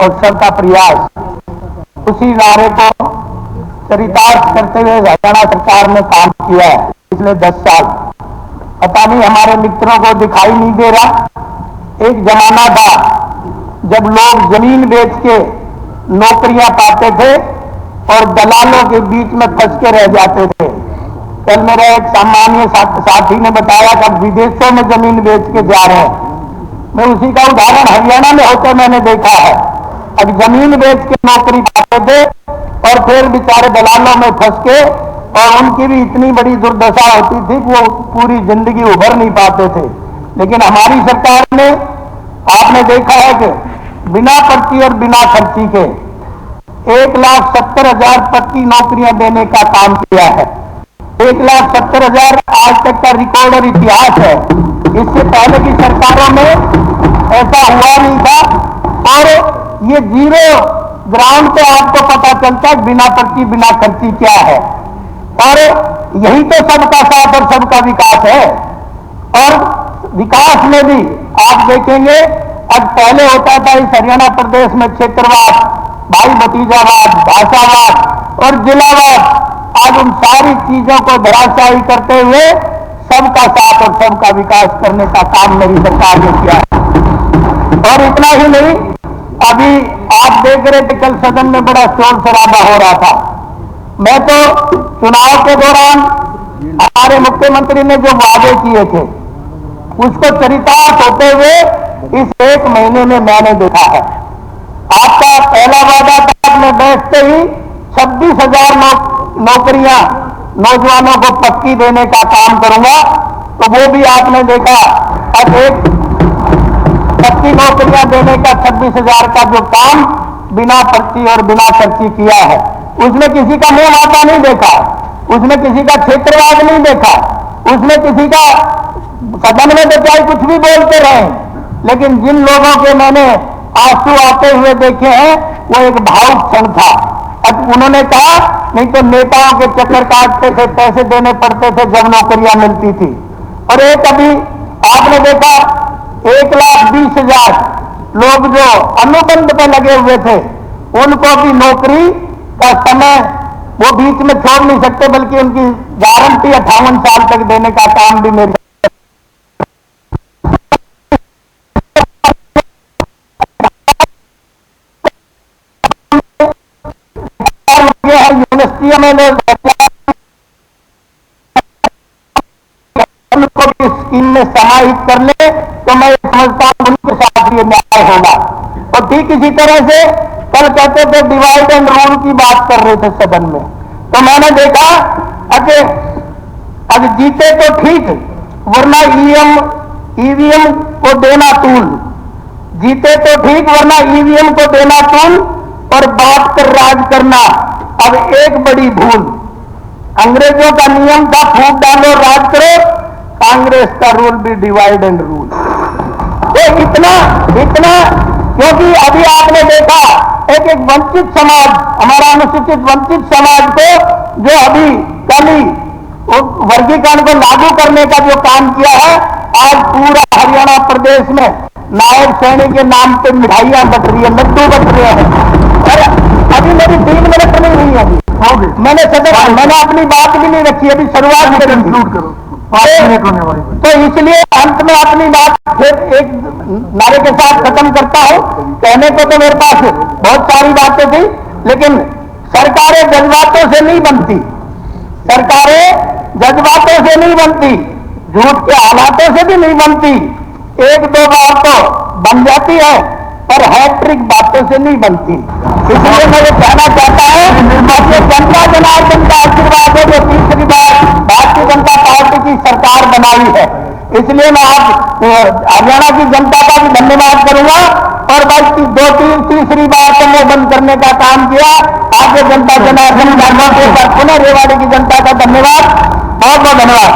और सबका प्रयास, उसी नारे को चरितार्थ करते हुए हरियाणा सरकार ने काम किया है पिछले 10 साल। पता नहीं हमारे मित्रों को दिखाई नहीं दे रहा। एक जमाना था जब लोग जमीन बेच के नौकरियां पाते थे और दलालों के बीच में फंस के रह जाते थे। कल मेरा एक सामान्य साथी ने बताया कि अब विदेशों में जमीन बेच के जा रहे हैं। मैं उसी का उदाहरण हरियाणा में होते मैंने देखा है। अब जमीन बेच के नौकरी पाते थे और फिर बेचारे दलालों में फंस के, और उनकी भी इतनी बड़ी दुर्दशा होती थी कि वो पूरी जिंदगी उभर नहीं पाते थे। लेकिन हमारी सरकार ने, आपने देखा है कि बिना पर्ची और बिना खर्ची के 1,70,000 पक्की नौकरियां देने का काम किया है। 1,70,000 आज तक का रिकॉर्ड और इतिहास है। इससे पहले की सरकारों में ऐसा हुआ नहीं था। और ये जीरो ग्राउंड पे आपको पता चलता है बिना पर्ची बिना खर्ची क्या है। और यही तो सबका साथ और सबका विकास है। और विकास में भी आप देखेंगे, अब पहले होता था इस हरियाणा प्रदेश में क्षेत्रवाद, भाई भतीजावाद, भाषावाद और जिलावाद। आज उन सारी चीजों को धराशायी करते हुए सबका साथ और सबका विकास करने का काम मेरी सरकार ने किया है। और इतना ही नहीं, अभी आप देख रहे थे कल सदन में बड़ा शोर शराबा हो रहा था। मैं तो चुनाव के दौरान हमारे मुख्यमंत्री ने जो वादे किए थे उसको चरितार्थ होते हुए इस 1 महीने में मैंने देखा है। आपका पहला वादा था, मैं बैठते ही 26,000 नौकरियां नौजवानों को पक्की देने का काम करूंगा, तो वो भी आपने देखा। अब एक पक्की नौकरियां देने का 26,000 का जो काम बिना पर्ची और बिना खर्ची किया है, उसमें किसी का मुंह माता नहीं देखा, उसमें किसी का क्षेत्रवाद नहीं देखा, उसमें किसी का, सदन में तो चाहे कुछ भी बोलते रहे, लेकिन जिन लोगों के मैंने आंसू आते हुए देखे हैं वो एक भावुक क्षण था। अब उन्होंने कहा नहीं तो नेताओं के चक्कर काटते थे, पैसे देने पड़ते थे जब नौकरियां मिलती थी। और एक अभी आपने देखा 1,20,000 लोग जो अनुबंध पर लगे हुए थे, उनको भी नौकरी का समय वो बीच में छोड़ नहीं सकते, बल्कि उनकी गारंटी 58 साल तक देने का काम भी मेरे यूनिवर्सिटियों में उनको भी स्कीम में समाहित कर ले, तो मैं समझता हूं उनके साथ ये न्याय होगा। और ठीक इसी तरह से कल कहते थे डिवाइड एंड रूल की बात कर रहे थे सदन में, तो मैंने देखा कि अब जीते तो ठीक, वरना ईवीएम को देना तूल, जीते तो ठीक वरना ईवीएम को देना तूल, और बात कर राज करना अब एक बड़ी भूल। अंग्रेजों का नियम था फूट डालो राज करो, कांग्रेस का रूल भी डिवाइड एंड रूल। तो इतना क्योंकि अभी आपने देखा एक वंचित समाज, हमारा अनुसूचित वंचित समाज को जो अभी कल ही वर्गीकरण को लागू करने का जो काम किया है, आज पूरा हरियाणा प्रदेश में नायब श्रेणी के नाम पे मिठाइयां बट रही है, लड्डू बट रहे हैं। और अभी मेरी 3 मिनट नहीं हुई है, मैंने अपनी बात भी नहीं रखी, अभी शुरुआत करो। तो इसलिए अंत में अपनी बात फिर एक नारे के साथ खत्म करता हूं। कहने को तो मेरे पास बहुत सारी बातें थी, लेकिन सरकारें जज्बातों से नहीं बनती, सरकारें जज्बातों से नहीं बनती, झूठ के हालातों से भी नहीं बनती। 1-2 बार तो बन जाती है, पर हैट्रिक बातों से नहीं बनती। इसलिए मैं ये कहना चाहता हूं कि जनता जनार्दन का आशीर्वाद है जो तीसरी बार भारतीय जनता पार्टी की सरकार बनाई है। इसलिए मैं आज हरियाणा की जनता का भी धन्यवाद करूंगा, और बस 2-3 बार तो मुंह बंद करने का काम किया। आगे जनता जनार्दन का पुनः रेवाड़ी की जनता का धन्यवाद, बहुत बहुत धन्यवाद।